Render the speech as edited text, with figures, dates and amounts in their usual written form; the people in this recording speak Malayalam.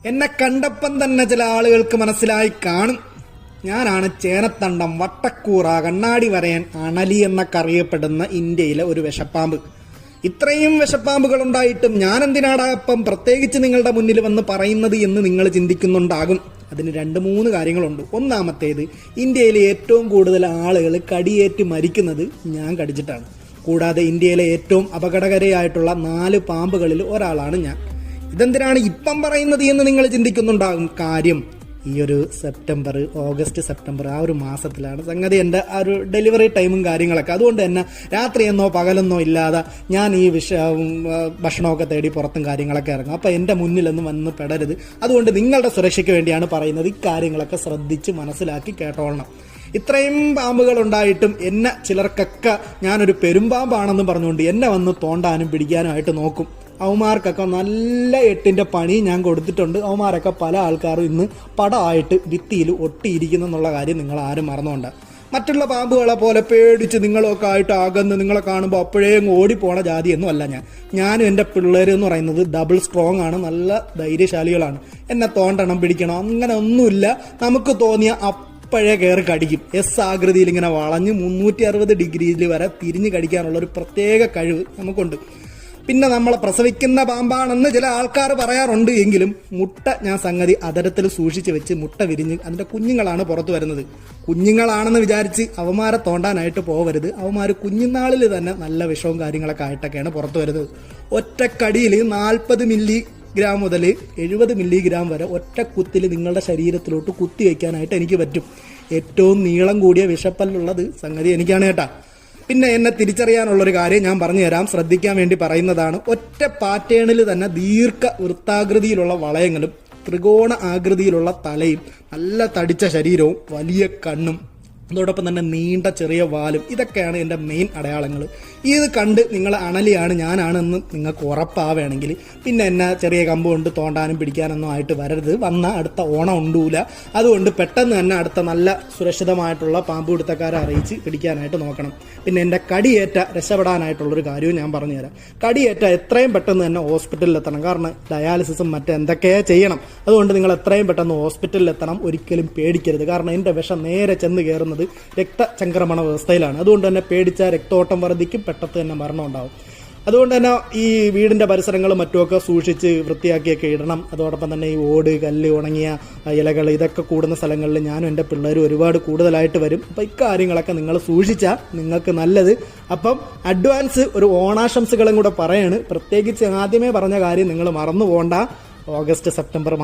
എന്നെ കണ്ടപ്പം തന്നെ ചില ആളുകൾക്ക് മനസ്സിലായി കാണും. ഞാനാണ് ചേനത്തണ്ടം, വട്ടക്കൂറ, കണ്ണാടി വരയൻ, അണലി എന്നൊക്കെ അറിയപ്പെടുന്ന ഇന്ത്യയിലെ ഒരു വിഷപ്പാമ്പ്. ഇത്രയും വിഷപ്പാമ്പുകൾ ഉണ്ടായിട്ടും ഞാൻ എന്തിനാടാ അപ്പം പ്രത്യേകിച്ച് നിങ്ങളുടെ മുന്നിൽ വന്ന് പറയുന്നത് എന്ന് നിങ്ങൾ ചിന്തിക്കുന്നുണ്ടാകും. അതിന് 2-3 കാര്യങ്ങളുണ്ട്. ഒന്നാമത്തേത്, ഇന്ത്യയിലെ ഏറ്റവും കൂടുതൽ ആളുകൾ കടിയേറ്റ് മരിക്കുന്നത് ഞാൻ കടിച്ചിട്ടാണ്. കൂടാതെ ഇന്ത്യയിലെ ഏറ്റവും അപകടകരമായിട്ടുള്ള 4 പാമ്പുകളിൽ ഒരാളാണ് ഞാൻ. ഇതെന്തിനാണ് ഇപ്പം പറയുന്നത് എന്ന് നിങ്ങൾ ചിന്തിക്കുന്നുണ്ടാകും. കാര്യം, ഈ ഒരു ഓഗസ്റ്റ് സെപ്റ്റംബർ ആ ഒരു മാസത്തിലാണ് സംഗതി എൻ്റെ ആ ഒരു ഡെലിവറി ടൈമും കാര്യങ്ങളൊക്കെ. അതുകൊണ്ട് തന്നെ രാത്രിയെന്നോ പകലെന്നോ ഇല്ലാതെ ഞാൻ ഈ ഭക്ഷണമൊക്കെ തേടി പുറത്തും കാര്യങ്ങളൊക്കെ ഇറങ്ങും. അപ്പോൾ എൻ്റെ മുന്നിലൊന്നും വന്ന് പെടരുത്. അതുകൊണ്ട് നിങ്ങളുടെ സുരക്ഷയ്ക്ക് വേണ്ടിയാണ് പറയുന്നത്. ഇക്കാര്യങ്ങളൊക്കെ ശ്രദ്ധിച്ച് മനസ്സിലാക്കി കേട്ടോളണം. ഇത്രയും പാമ്പുകൾ ഉണ്ടായിട്ടും എന്നെ ചിലർക്കൊക്കെ ഞാനൊരു പെരുമ്പാമ്പാണെന്ന് പറഞ്ഞുകൊണ്ട് എന്നെ വന്ന് തോണ്ടാനും പിടിക്കാനുമായിട്ട് നോക്കും. അവന്മാർക്കൊക്കെ നല്ല 8ന്റെ പണി ഞാൻ കൊടുത്തിട്ടുണ്ട്. അവന്മാരൊക്കെ പല ആൾക്കാരും ഇന്ന് പടമായിട്ട് ഭിത്തിയിൽ ഒട്ടിയിരിക്കുന്നു എന്നുള്ള കാര്യം നിങ്ങൾ ആരും മറന്നുകൊണ്ട്. മറ്റുള്ള പാമ്പുകളെ പോലെ പേടിച്ച് നിങ്ങളൊക്കെ ആയിട്ട് അകന്ന് നിങ്ങളെ കാണുമ്പോൾ അപ്പോഴേ ഓടിപ്പോണ ജാതിയൊന്നും അല്ല ഞാനും എൻ്റെ പിള്ളേരെന്ന് പറയുന്നത് ഡബിൾ സ്ട്രോങ് ആണ്, നല്ല ധൈര്യശാലികളാണ്. എന്നെ തോണ്ടണം പിടിക്കണം അങ്ങനെ ഒന്നുമില്ല. നമുക്ക് തോന്നിയ അപ്പോഴേ കയറി കടിക്കും. ആകൃതിയിൽ ഇങ്ങനെ വളഞ്ഞ് 360 ഡിഗ്രിയിൽ വരെ തിരിഞ്ഞ് കടിക്കാനുള്ള ഒരു പ്രത്യേക കഴിവ് നമുക്കുണ്ട്. പിന്നെ നമ്മളെ പ്രസവിക്കുന്ന പാമ്പാണെന്ന് ചില ആൾക്കാർ പറയാറുണ്ട്. എങ്കിലും മുട്ട ഞാൻ സംഗതി അതരത്തിൽ സൂക്ഷിച്ച് വെച്ച് മുട്ട വിരിഞ്ഞ് അതിന്റെ കുഞ്ഞുങ്ങളാണ് പുറത്തു വരുന്നത്. കുഞ്ഞുങ്ങളാണെന്ന് വിചാരിച്ച് അവന്മാരെ തോണ്ടാനായിട്ട് പോവരുത്. അവന്മാർ കുഞ്ഞുനാളിൽ തന്നെ നല്ല വിഷവും കാര്യങ്ങളൊക്കെ ആയിട്ടൊക്കെയാണ് പുറത്തു വരുന്നത്. ഒറ്റക്കടിയിൽ 40 മില്ലിഗ്രാം മുതൽ 70 മില്ലിഗ്രാം വരെ ഒറ്റ കുത്തിൽ നിങ്ങളുടെ ശരീരത്തിലോട്ട് കുത്തി വയ്ക്കാനായിട്ട് എനിക്ക് പറ്റും. ഏറ്റവും നീളം കൂടിയ വിഷപ്പല്ലുള്ളത് സംഗതി എനിക്കാണ് കേട്ടാ. പിന്നെ എന്നെ തിരിച്ചറിയാനുള്ളൊരു കാര്യം ഞാൻ പറഞ്ഞു തരാം, ശ്രദ്ധിക്കാൻ വേണ്ടി പറയുന്നതാണ്. ഒറ്റ പാറ്റേണിൽ തന്നെ വൃത്താകൃതിയിലുള്ള വളയങ്ങളും ത്രികോണ ആകൃതിയിലുള്ള തലയും നല്ല തടിച്ച ശരീരവും വലിയ കണ്ണും അതോടൊപ്പം തന്നെ നീണ്ട ചെറിയ വാലും, ഇതൊക്കെയാണ് എൻ്റെ മെയിൻ അടയാളങ്ങൾ. ഇത് കണ്ട് നിങ്ങൾ അണലിയാണ് ഞാനാണെന്ന് നിങ്ങൾക്ക് ഉറപ്പാവുകയാണെങ്കിൽ പിന്നെ എന്നെ ചെറിയ കമ്പ് കൊണ്ട് തോണ്ടാനും പിടിക്കാനൊന്നും ആയിട്ട് വരരുത്. വന്ന അടുത്ത ഓണം ഉണ്ടൂല. അതുകൊണ്ട് പെട്ടെന്ന് തന്നെ അടുത്ത നല്ല സുരക്ഷിതമായിട്ടുള്ള പാമ്പ് പിടുത്തക്കാരെ അറിയിച്ച് പിടിക്കാനായിട്ട് നോക്കണം. പിന്നെ എൻ്റെ കടിയേറ്റ രക്ഷപ്പെടാനായിട്ടുള്ളൊരു കാര്യവും ഞാൻ പറഞ്ഞുതരാം. കടിയേറ്റ എത്രയും പെട്ടെന്ന് തന്നെ ഹോസ്പിറ്റലിൽ എത്തണം. കാരണം ഡയാലിസിസും മറ്റെന്തൊക്കെയോ ചെയ്യണം. അതുകൊണ്ട് നിങ്ങൾ എത്രയും പെട്ടെന്ന് ഹോസ്പിറ്റലിൽ എത്തണം. ഒരിക്കലും പേടിക്കരുത്. കാരണം എൻ്റെ വിഷം നേരെ ചെന്ന് കയറുന്നത് രക്തചംക്രമണ വ്യവസ്ഥയിലാണ്. അതുകൊണ്ട് തന്നെ പേടിച്ച രക്തോട്ടം വർദ്ധിക്കും, പെട്ടെന്ന് തന്നെ മരണം ഉണ്ടാവും. അതുകൊണ്ട് തന്നെ ഈ വീടിന്റെ പരിസരങ്ങളും മറ്റുമൊക്കെ സൂക്ഷിച്ച് വൃത്തിയാക്കിയൊക്കെ ഇടണം. അതോടൊപ്പം തന്നെ ഈ ഓട്, കല്ല്, ഉണങ്ങിയ ഇലകൾ ഇതൊക്കെ കൂടുന്ന സ്ഥലങ്ങളിൽ ഞാനും എൻ്റെ പിള്ളേരും ഒരുപാട് കൂടുതലായിട്ട് വരും. അപ്പം ഇക്കാര്യങ്ങളൊക്കെ നിങ്ങൾ സൂക്ഷിച്ചാൽ നിങ്ങൾക്ക് നല്ലത്. അപ്പം അഡ്വാൻസ് ഒരു ഓണാശംസകളും കൂടെ പറയാണ്. പ്രത്യേകിച്ച് ആദ്യമേ പറഞ്ഞ കാര്യം നിങ്ങൾ മറന്നു പോകണ്ട. August September